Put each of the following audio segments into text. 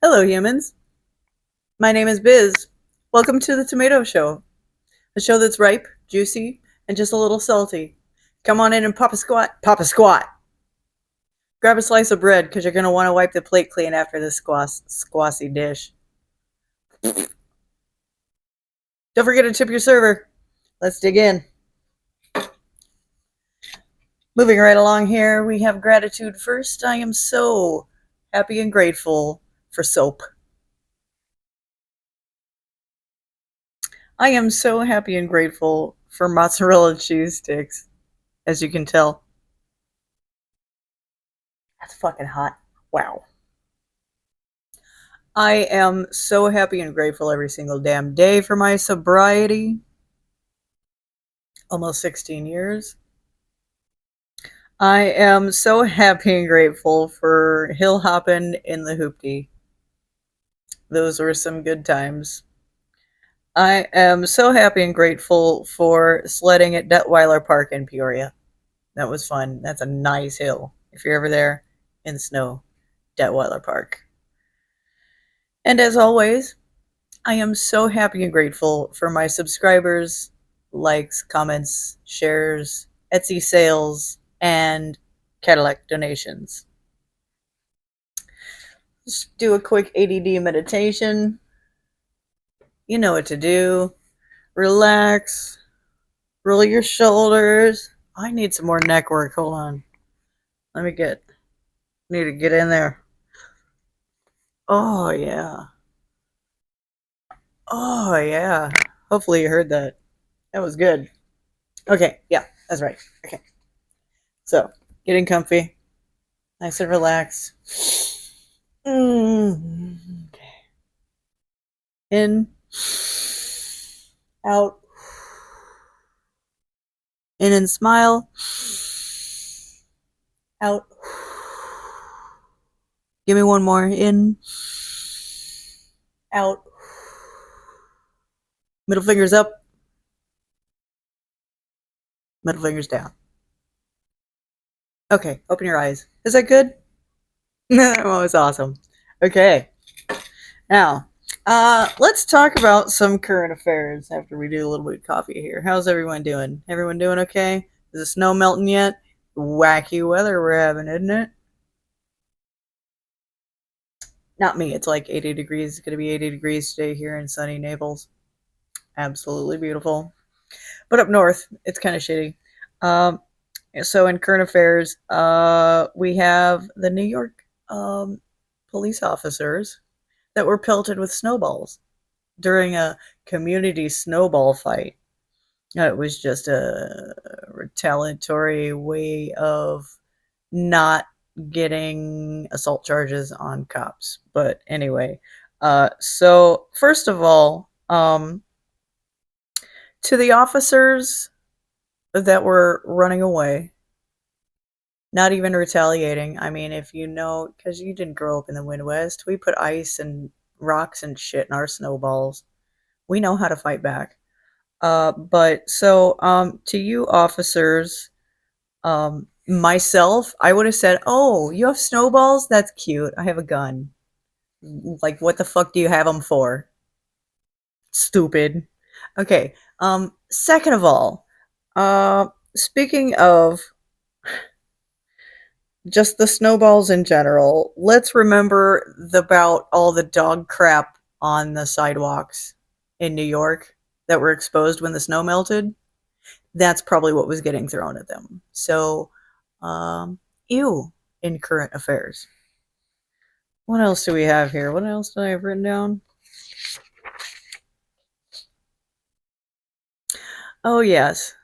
Hello, humans. My name is Biz. Welcome to the Tomato Show, a show that's ripe, juicy, and just a little salty. Come on in and pop a squat. Pop a squat. Grab a slice of bread because you're going to want to wipe the plate clean after this squassy dish. Don't forget to tip your server. Let's dig in. Moving right along here, we have gratitude first. I am so happy and grateful for soap. I am so happy and grateful for mozzarella cheese sticks, as you can tell. That's fucking hot. Wow. I am so happy and grateful every single damn day for my sobriety. Almost 16 years. I am so happy and grateful for hill hopping in the hoopty. Those were some good times. I am so happy and grateful for sledding at Detweiler Park in Peoria. That was fun. That's a nice hill. If you're ever there in the snow, Detweiler Park. And as always, I am so happy and grateful for my subscribers, likes, comments, shares, Etsy sales, and Cadillac donations. Just do a quick ADD meditation. You know what to do. Relax. Roll your shoulders. I need some more neck work. Hold on. Need to get in there. Oh, yeah. Oh, yeah. Hopefully you heard that. That was good. Okay, yeah, that's right. Okay. So, getting comfy, nice and relaxed. Okay. In, out, in and smile, out. Give me one more. In, out. Middle fingers up, middle fingers down. Okay, open your eyes. Is that good? That was awesome. Okay. Now, let's talk about some current affairs after we do a little bit of coffee here. How's everyone doing? Everyone doing okay? Is the snow melting yet? Wacky weather we're having, isn't it? Not me. It's like 80 degrees. It's going to be 80 degrees today here in sunny Naples. Absolutely beautiful. But up north, it's kind of shitty. Um, so in current affairs, we have the New York police officers that were pelted with snowballs during a community snowball fight. It was just a retaliatory way of not getting assault charges on cops. But anyway, so first of all, to the officers that were running away, not even retaliating. I mean, if you know, because you didn't grow up in the Midwest, we put ice and rocks and shit in our snowballs. We know how to fight back. But so to you officers, myself, I would have said, "Oh, you have snowballs? That's cute. I have a gun. Like, what the fuck do you have them for? Stupid." Okay. Second of all, speaking of just the snowballs in general, let's remember about all the dog crap on the sidewalks in New York that were exposed when the snow melted. That's probably what was getting thrown at them. So, ew, in current affairs. What else do we have here? What else did I have written down? Oh, yes.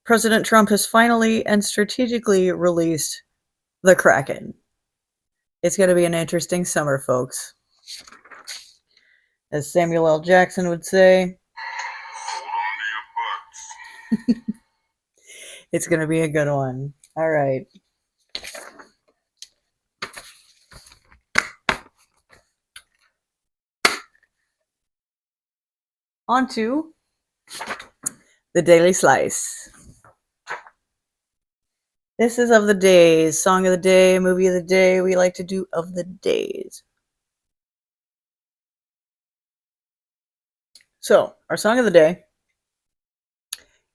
President Trump has finally and strategically released the Kraken. It's going to be an interesting summer, folks. As Samuel L. Jackson would say, it's going to be a good one. All right. On to the Daily Slice. This is of the days, song of the day, movie of the day. We like to do of the days. So, our song of the day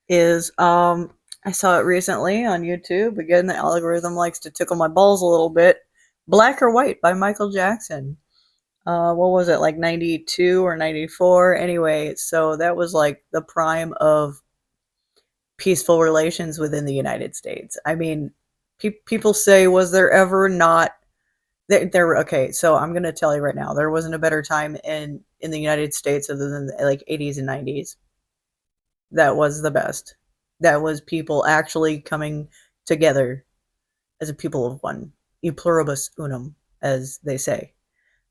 is I saw it recently on YouTube. Again, the algorithm likes to tickle my balls a little bit. Black or White by Michael Jackson. What was it, like 92 or 94? Anyway, so that was like the prime of peaceful relations within the United States. I mean, people say, was there ever not there? Okay, so I'm gonna tell you right now, there wasn't a better time in the United States other than like 80s and 90s. That was the best. That was people actually coming together as a people of one, e pluribus unum, as they say.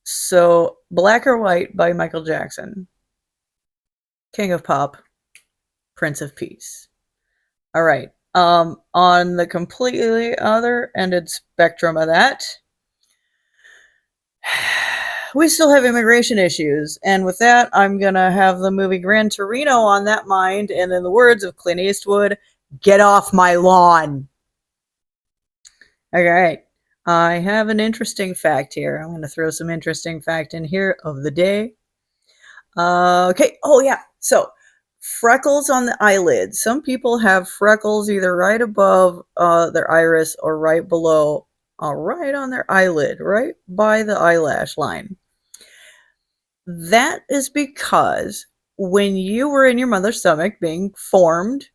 So, Black or White by Michael Jackson, King of Pop, Prince of Peace. All right. On the completely other ended spectrum of that, we still have immigration issues. And with that, I'm going to have the movie Gran Torino on that mind. And in the words of Clint Eastwood, get off my lawn. All right. I have an interesting fact here. I'm going to throw some interesting fact in here of the day. Okay. Oh, yeah. So, freckles on the eyelids. Some people have freckles either right above their iris or right below, right on their eyelid, right by the eyelash line. That is because when you were in your mother's stomach being formed,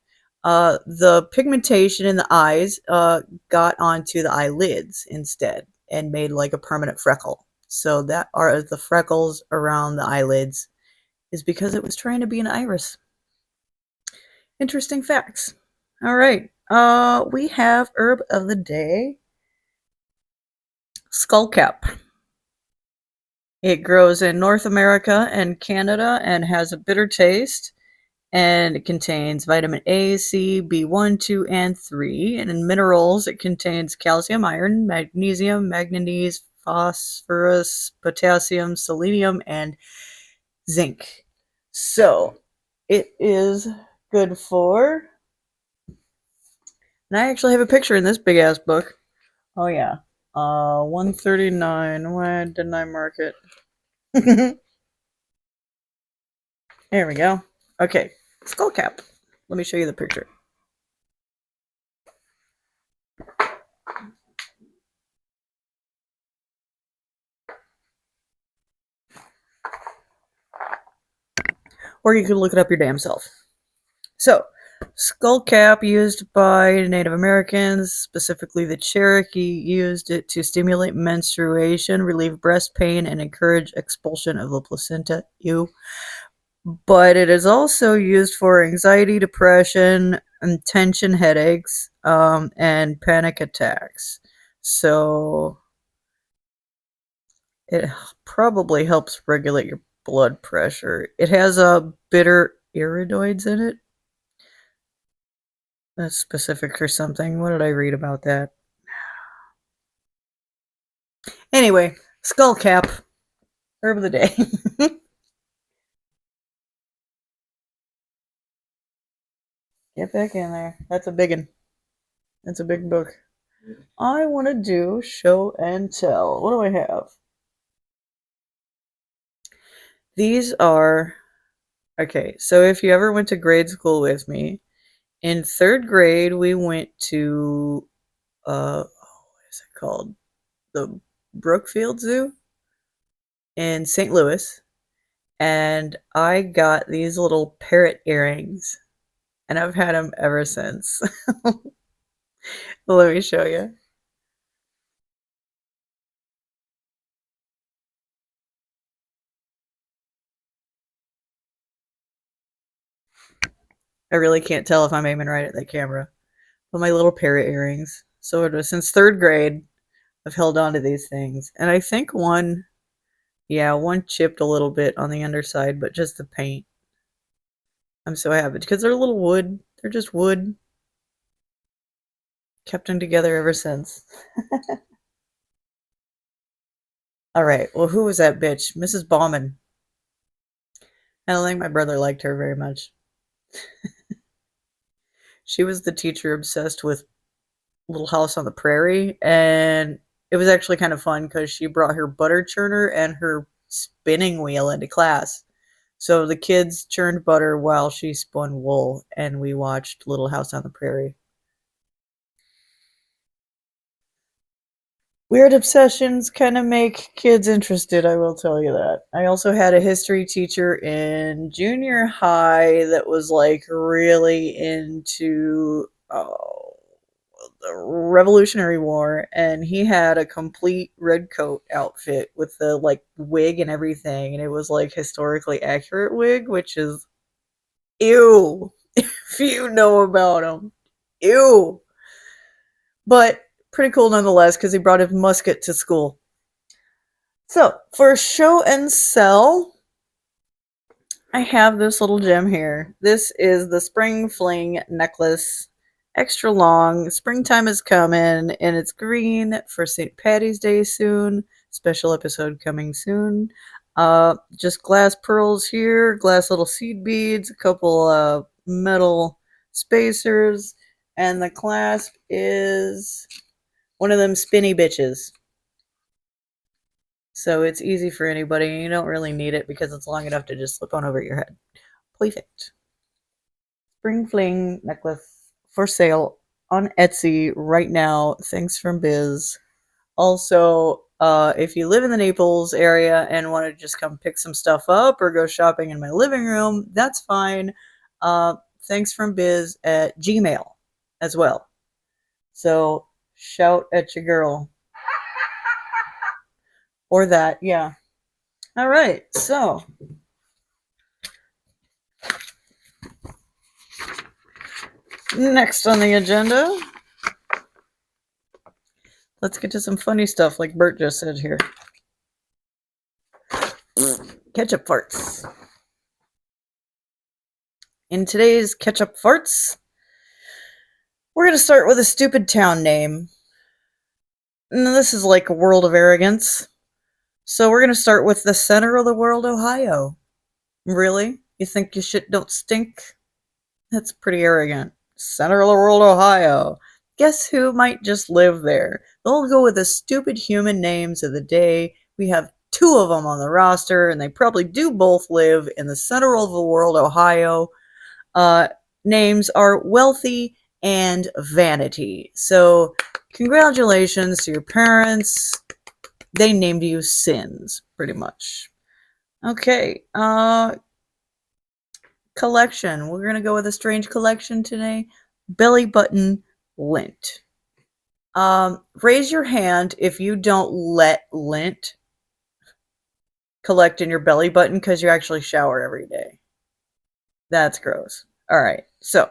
the pigmentation in the eyes got onto the eyelids instead and made like a permanent freckle. So that are the freckles around the eyelids is because it was trying to be an iris. Interesting facts. All right. We have herb of the day, skullcap. It grows in North America and Canada and has a bitter taste. And it contains vitamin A, C, B1, 2, and 3. And in minerals, it contains calcium, iron, magnesium, manganese, phosphorus, potassium, selenium, and zinc. So it is good for. And I actually have a picture in this big ass book. Oh yeah. 139. Why didn't I mark it? There we go. Okay. Skull cap. Let me show you the picture. Or you can look it up your damn self. So, skull cap used by Native Americans, specifically the Cherokee, used it to stimulate menstruation, relieve breast pain, and encourage expulsion of the placenta. Ew. But it is also used for anxiety, depression, and tension headaches, and panic attacks. So it probably helps regulate your blood pressure. It has bitter iridoids in it. That's specific for something. What did I read about that? Anyway, skull cap, herb of the day. Get back in there. That's a big one. That's a big book. I want to do show and tell. What do I have? These are okay. So if you ever went to grade school with me, in third grade we went to what is it called? The Brookfield Zoo in St. Louis, and I got these little parrot earrings, and I've had them ever since. Let me show you. I really can't tell if I'm aiming right at the camera. But my little parrot earrings. So it was since third grade, I've held on to these things. And I think one, yeah, one chipped a little bit on the underside, but just the paint. I'm so happy because they're little wood. They're just wood. Kept them together ever since. All right. Well, who was that bitch? Mrs. Bauman. I don't think my brother liked her very much. She was the teacher obsessed with Little House on the Prairie, and it was actually kind of fun because she brought her butter churner and her spinning wheel into class. So the kids churned butter while she spun wool, and we watched Little House on the Prairie. Weird obsessions kind of make kids interested, I will tell you that. I also had a history teacher in junior high that was like really into the Revolutionary War, and he had a complete red coat outfit with the like wig and everything, and it was like historically accurate wig, which is ew. If you know about him, ew. But pretty cool nonetheless because he brought his musket to school. So for show and sell, I have this little gem here. This is the Spring Fling necklace. Extra long. Springtime is coming, and it's green for St. Patty's Day soon. Special episode coming soon. Just glass pearls here, glass little seed beads, a couple metal spacers, and the clasp is one of them spinny bitches. So it's easy for anybody. You don't really need it because it's long enough to just slip on over your head. Perfect. Spring Fling necklace for sale on Etsy right now. Thanks from Biz. Also, if you live in the Naples area and want to just come pick some stuff up or go shopping in my living room, that's fine. Thanks from Biz at Gmail as well. So shout at your girl. Or that, yeah. All right, so next on the agenda, let's get to some funny stuff like Bert just said here. Ketchup farts. In today's ketchup farts, we're going to start with a stupid town name. And this is like a world of arrogance. So we're going to start with the center of the world, Ohio. Really? You think your shit don't stink? That's pretty arrogant. Center of the world, Ohio. Guess who might just live there? They'll go with the stupid human names of the day. We have two of them on the roster, and they probably do both live in the center of the world, Ohio. Names are Wealthy and Vanity. So, congratulations to your parents. They named you Sins, pretty much. Okay, collection. We're going to go with a strange collection today. Belly button lint. Raise your hand if you don't let lint collect in your belly button because you actually shower every day. That's gross. All right, so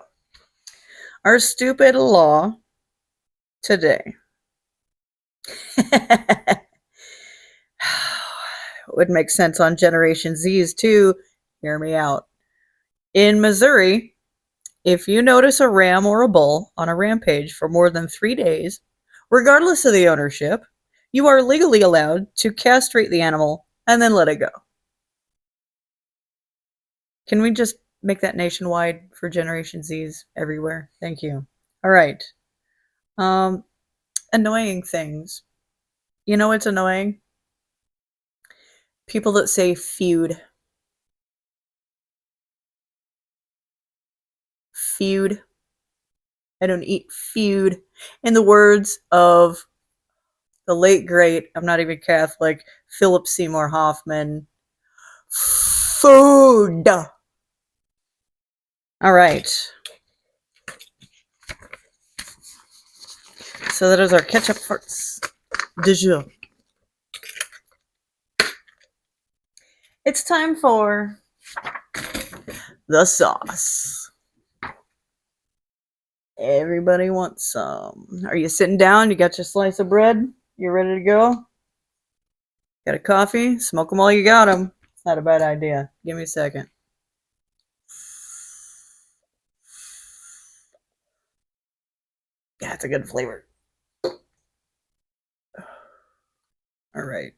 our stupid law today would make sense on Generation Z's too. Hear me out. In Missouri, if you notice a ram or a bull on a rampage for more than 3 days, regardless of the ownership, you are legally allowed to castrate the animal and then let it go. Can we just make that nationwide for Generation Z's everywhere? Thank you. All right. Annoying things. You know what's annoying? People that say feud. Feud. I don't eat feud. In the words of the late great, I'm not even Catholic, Philip Seymour Hoffman, food. All right. So that is our ketchup farts de jour. It's time for the sauce. Everybody wants some. Are you sitting down? You got your slice of bread? You ready to go? Got a coffee? Smoke them while you got them. It's not a bad idea. Give me a second. Yeah, it's a good flavor. All right.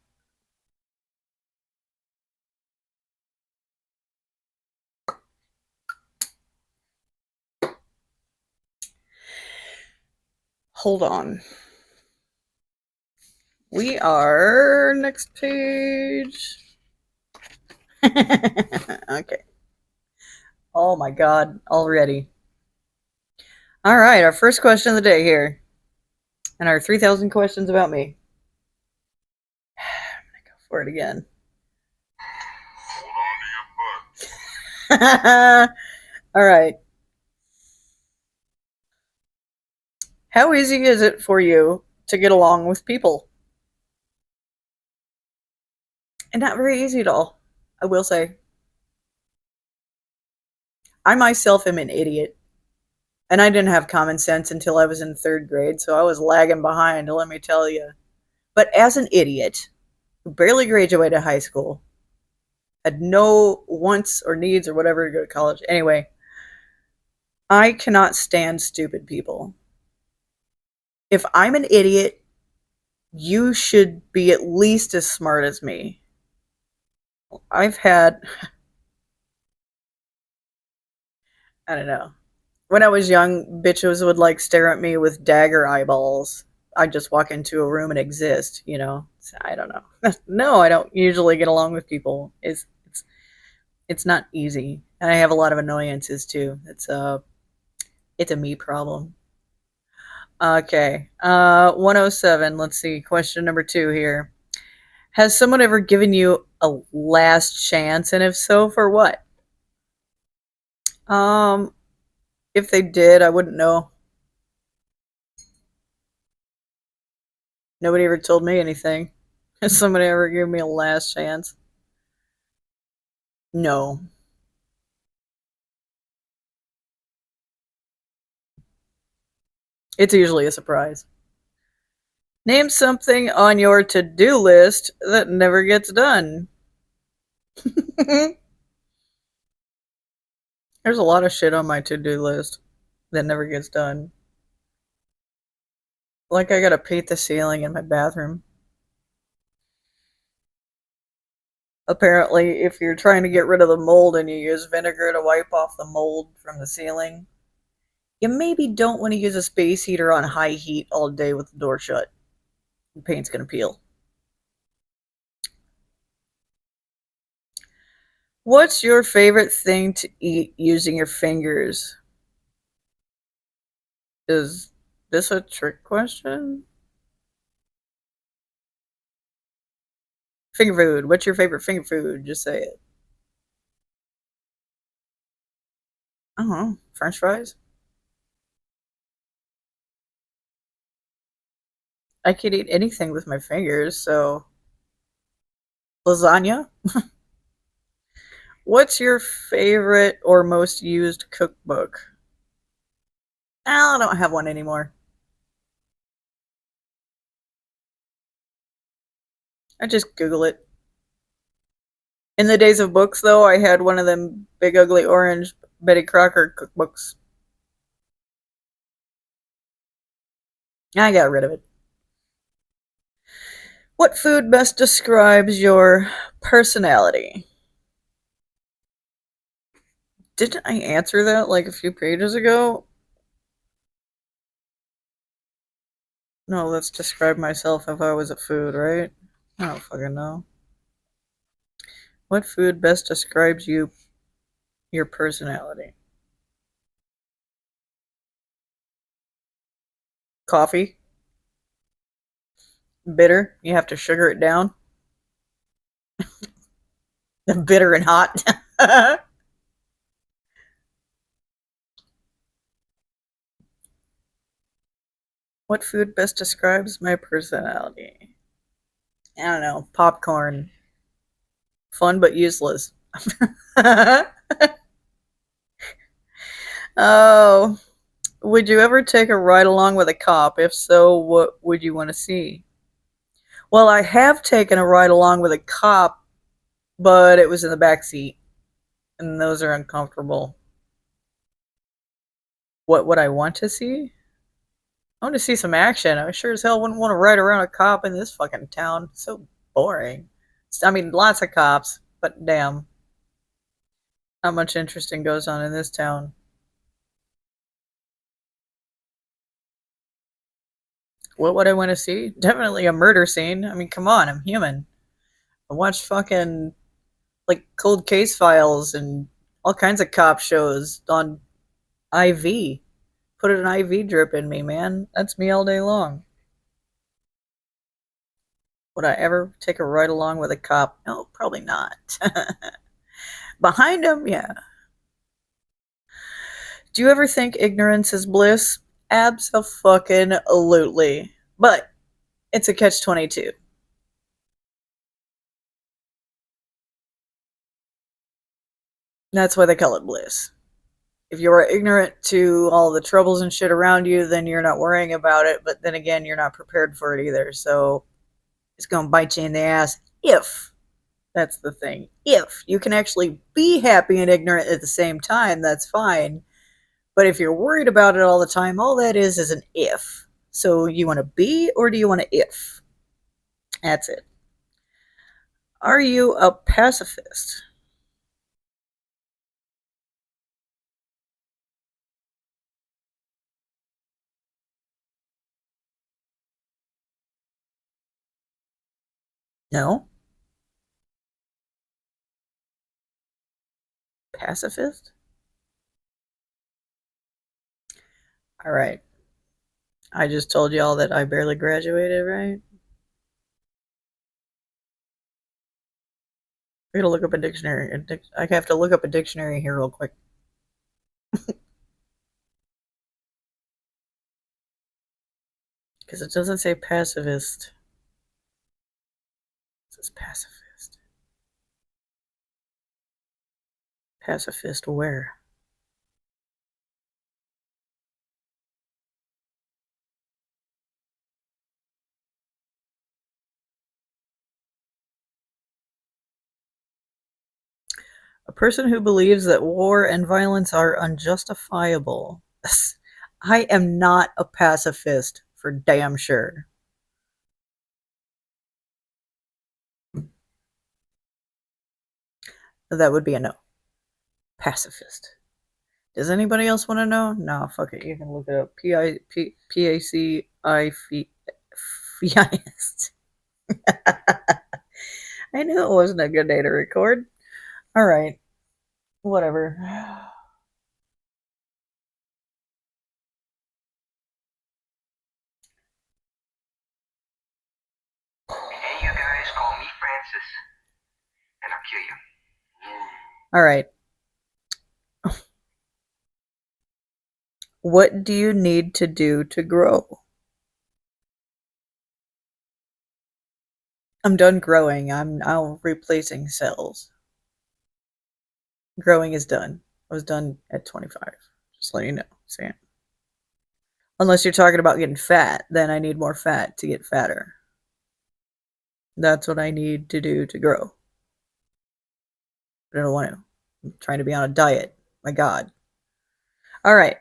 Hold on. We are next page. Okay. Oh my god, already. All right, our first question of the day here, and our 3,000 questions about me. Go for it again. All right. How easy is it for you to get along with people? And not very easy at all, I will say. I myself am an idiot. And I didn't have common sense until I was in third grade, so I was lagging behind, let me tell you. But as an idiot who barely graduated high school, had no wants or needs or whatever to go to college. Anyway, I cannot stand stupid people. If I'm an idiot, you should be at least as smart as me. I've had, I don't know. When I was young, bitches would like stare at me with dagger eyeballs. I'd just walk into a room and exist, you know? I don't know. No, I don't usually get along with people. It's not easy. And I have a lot of annoyances too. It's a me problem. Okay. 107. Let's see. Question number 2 here. Has someone ever given you a last chance, and if so, for what? Um, if they did, I wouldn't know. Nobody ever told me anything. Has somebody ever given me a last chance? No. It's usually a surprise. Name something on your to-do list that never gets done. There's a lot of shit on my to-do list that never gets done. Like I gotta paint the ceiling in my bathroom. Apparently, if you're trying to get rid of the mold and you use vinegar to wipe off the mold from the ceiling, you maybe don't want to use a space heater on high heat all day with the door shut. The paint's gonna peel. What's your favorite thing to eat using your fingers? Is this a trick question? Finger food. What's your favorite finger food? Just say it. French fries? I could eat anything with my fingers, so lasagna? What's your favorite or most used cookbook? I don't have one anymore. I just Google it. In the days of books, though, I had one of them big ugly orange Betty Crocker cookbooks. I got rid of it. What food best describes your personality? Didn't I answer that like a few pages ago? No, let's describe myself if I was a food, right? I don't fucking know. What food best describes your personality? Coffee? Bitter? You have to sugar it down? Bitter and hot? What food best describes my personality? I don't know. Popcorn. Fun but useless. Oh, would you ever take a ride along with a cop? If so, what would you want to see? Well, I have taken a ride along with a cop, but it was in the back seat, and those are uncomfortable. What would I want to see? I want to see some action. I sure as hell wouldn't want to ride around a cop in this fucking town. It's so boring. I mean, lots of cops, but damn, not much interesting goes on in this town. What would I want to see? Definitely a murder scene. I mean, come on, I'm human. I watched fucking like cold case files and all kinds of cop shows on IV. Put an IV drip in me, man. That's me all day long. Would I ever take a ride along with a cop? No, probably not. Behind him, yeah. Do you ever think ignorance is bliss? Abso-fucking-lutely. But it's a catch-22. That's why they call it bliss. If you are ignorant to all the troubles and shit around you, then you're not worrying about it. But then again, you're not prepared for it either. So it's going to bite you in the ass if that's the thing. If you can actually be happy and ignorant at the same time, that's fine. But if you're worried about it all the time, all that is an if. So you want to be or do you want to if? That's it. Are you a pacifist? No. Pacifist? All right. I just told y'all that I barely graduated, right? I gotta look up a dictionary. I have to look up a dictionary here real quick. Because it doesn't say pacifist. It says pacifist. Pacifist where? A person who believes that war and violence are unjustifiable. I am not a pacifist, for damn sure. That would be a no. Pacifist. Does anybody else want to know? No, fuck it. You can look it up. P-I-C-I-F-I-S-T. I knew it wasn't a good day to record. All right. Whatever. Hey, you guys, call me Francis, and I'll kill you. All right. What do you need to do to grow? I'm done growing. I'm now replacing cells. Growing is done. I was done at 25. Just let you know, Sam. Unless you're talking about getting fat, then I need more fat to get fatter. That's what I need to do to grow. But I don't want to. I'm trying to be on a diet. My God. All right.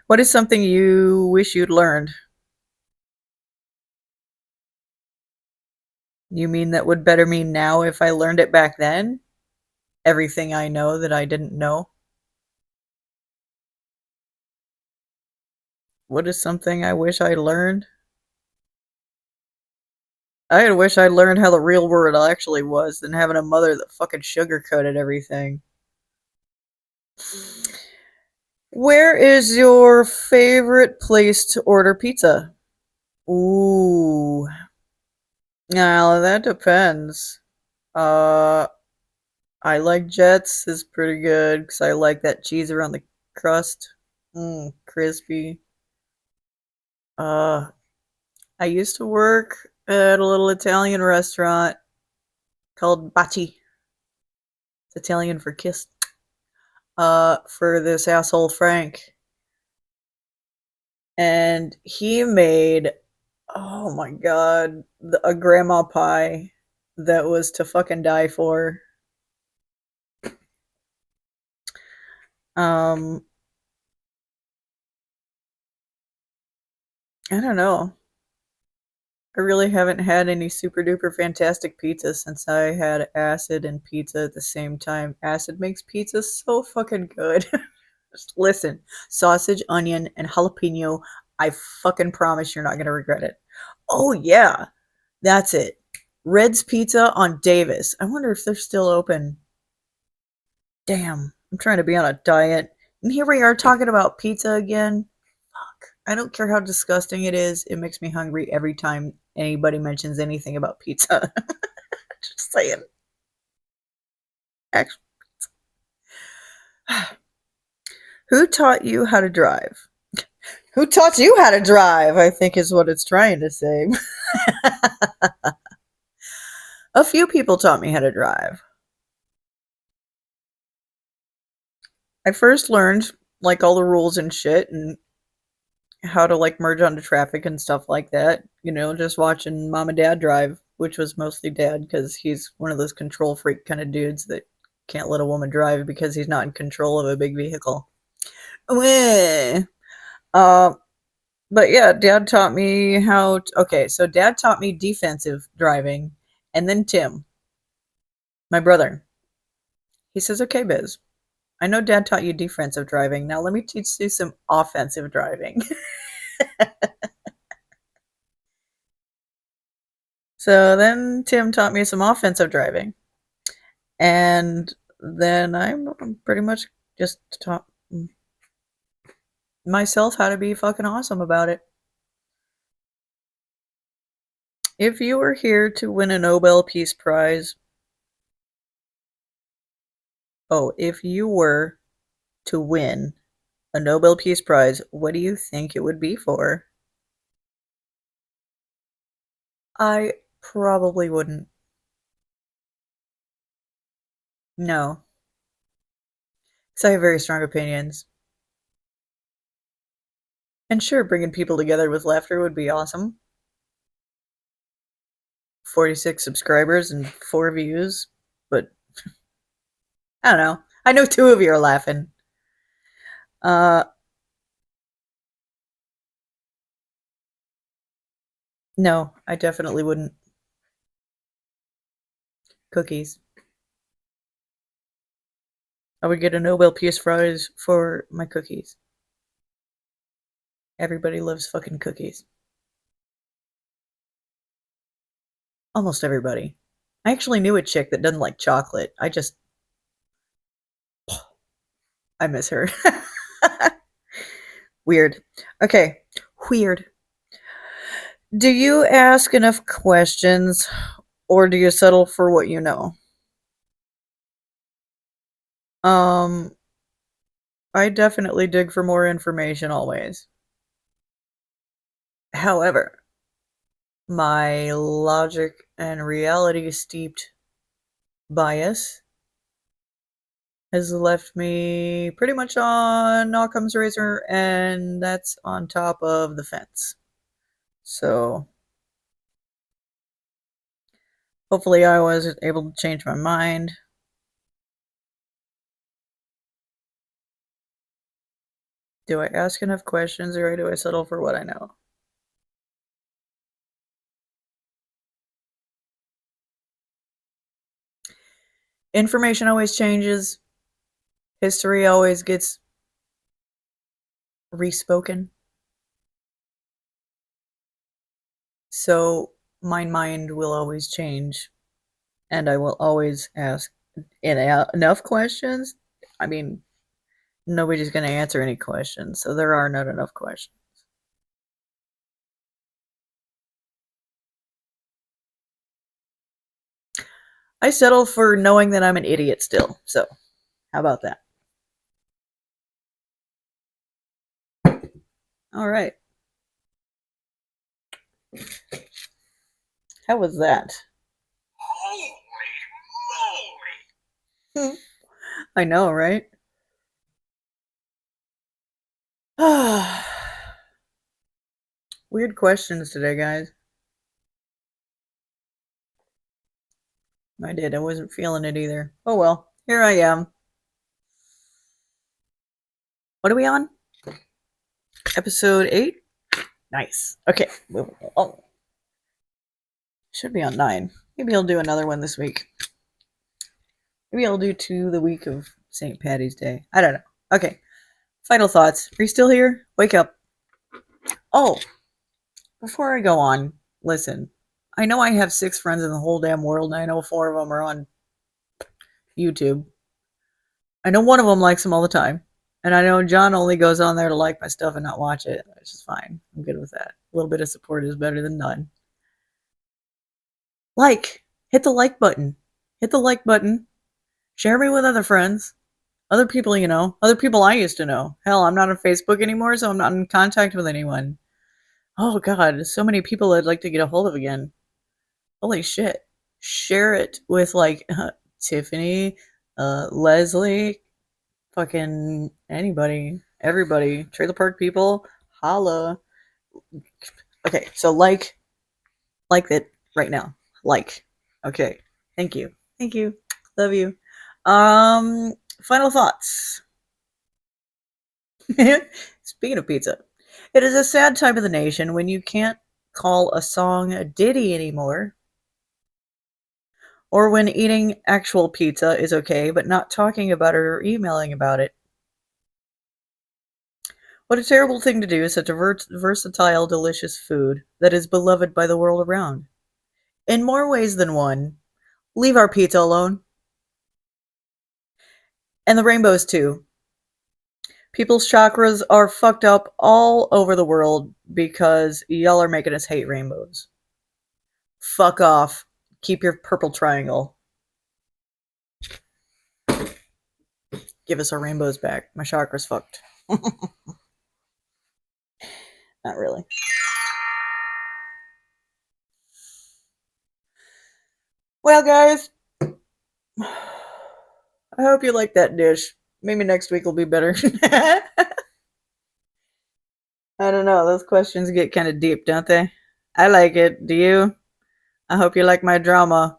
What is something you wish you'd learned? You mean that would better me now if I learned it back then? Everything I know that I didn't know? What is something I wish I learned? I wish I learned how the real world actually was than having a mother that fucking sugarcoated everything. Where is your favorite place to order pizza? Ooh. Now that depends. Uh, I like Jets is pretty good because I like that cheese around the crust. Crispy. Uh, I used to work at a little Italian restaurant called Baci. It's Italian for kiss. For this asshole Frank. And he made, oh my god, a grandma pie that was to fucking die for. Um, I don't know. I really haven't had any super duper fantastic pizza since I had acid and pizza at the same time. Acid makes pizza so fucking good. Just listen, sausage, onion, and jalapeno. I fucking promise you're not gonna regret it. Oh yeah, that's it. Red's Pizza on Davis. I wonder if they're still open. Damn, I'm trying to be on a diet. And here we are talking about pizza again. Fuck. I don't care how disgusting it is. It makes me hungry every time anybody mentions anything about pizza. Just saying. Actually, who taught you how to drive? Who taught you how to drive? I think is what it's trying to say. A few people taught me how to drive. I first learned like all the rules and shit and how to like merge onto traffic and stuff like that. You know, just watching mom and dad drive, which was mostly dad because he's one of those control freak kind of dudes that can't let a woman drive because he's not in control of a big vehicle. Wah. Uh, but yeah, dad taught me how. Okay, so dad taught me defensive driving, and then Tim, my brother, he says, "Okay, Biz, I know dad taught you defensive driving. Now let me teach you some offensive driving." So then Tim taught me some offensive driving. And then I'm pretty much just taught myself how to be fucking awesome about it. If you were here to win a Nobel Peace Prize, if you were to win a Nobel Peace Prize, what do you think it would be for? I probably wouldn't. No, because I have very strong opinions. And sure, bringing people together with laughter would be awesome. 46 subscribers and 4 views, but I don't know. I know 2 of you are laughing. Uh, no, I definitely wouldn't. Cookies. I would get a Nobel Peace Prize for my cookies. Everybody loves fucking cookies. Almost everybody. I actually knew a chick that doesn't like chocolate. I miss her. Weird. Okay. Weird. Do you ask enough questions or do you settle for what you know? Um, I definitely dig for more information always. However, my logic and reality steeped bias has left me pretty much on Occam's razor, and that's on top of the fence. So hopefully, I was able to change my mind. Do I ask enough questions, or do I settle for what I know? Information always changes. History always gets respoken. So my mind will always change, and I will always ask enough questions. I mean, nobody's going to answer any questions, so there are not enough questions. I settle for knowing that I'm an idiot still. So, how about that? All right. How was that? Holy I know, right? Weird questions today, guys. I did. I wasn't feeling it either. Oh well. Here I am. What are we on? Episode 8? Nice. Okay. Oh, should be on 9. Maybe I'll do another one this week. Maybe I'll do 2 the week of St. Patty's Day. I don't know. Okay. Final thoughts. Are you still here? Wake up. Oh, before I go on, listen. I know I have 6 friends in the whole damn world, and I know 4 of them are on YouTube. I know one of them likes them all the time. And I know John only goes on there to like my stuff and not watch it, which is fine. I'm good with that. A little bit of support is better than none. Like, hit the like button. Hit the like button. Share me with other friends, other people you know, other people I used to know. Hell, I'm not on Facebook anymore, so I'm not in contact with anyone. Oh god, so many people I'd like to get a hold of again. Holy shit. Share it with like Tiffany, Leslie, fucking anybody, everybody, trailer park people, holla. Okay, so like it right now. Like. Okay. Thank you. Thank you. Love you. Um Final thoughts. Speaking of pizza, it is a sad time of the nation when you can't call a song a ditty anymore, or when eating actual pizza is okay, but not talking about it or emailing about it. What a terrible thing to do, such a versatile, delicious food that is beloved by the world around. In more ways than one, leave our pizza alone. And the rainbows, too. People's chakras are fucked up all over the world because y'all are making us hate rainbows. Fuck off. Keep your purple triangle. Give us our rainbows back. My chakra's fucked. Not really. Well, guys, I hope you like that dish. Maybe next week will be better. I don't know. Those questions get kind of deep, don't they? I like it. Do you? I hope you like my drama.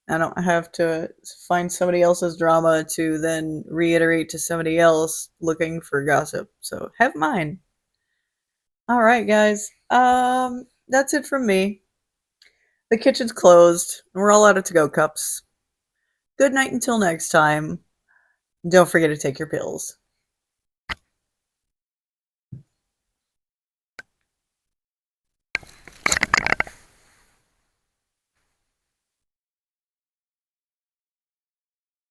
I don't have to find somebody else's drama to then reiterate to somebody else looking for gossip. So have mine. All right, guys. That's it from me. The kitchen's closed. And we're all out of to-go cups. Good night until next time. Don't forget to take your pills.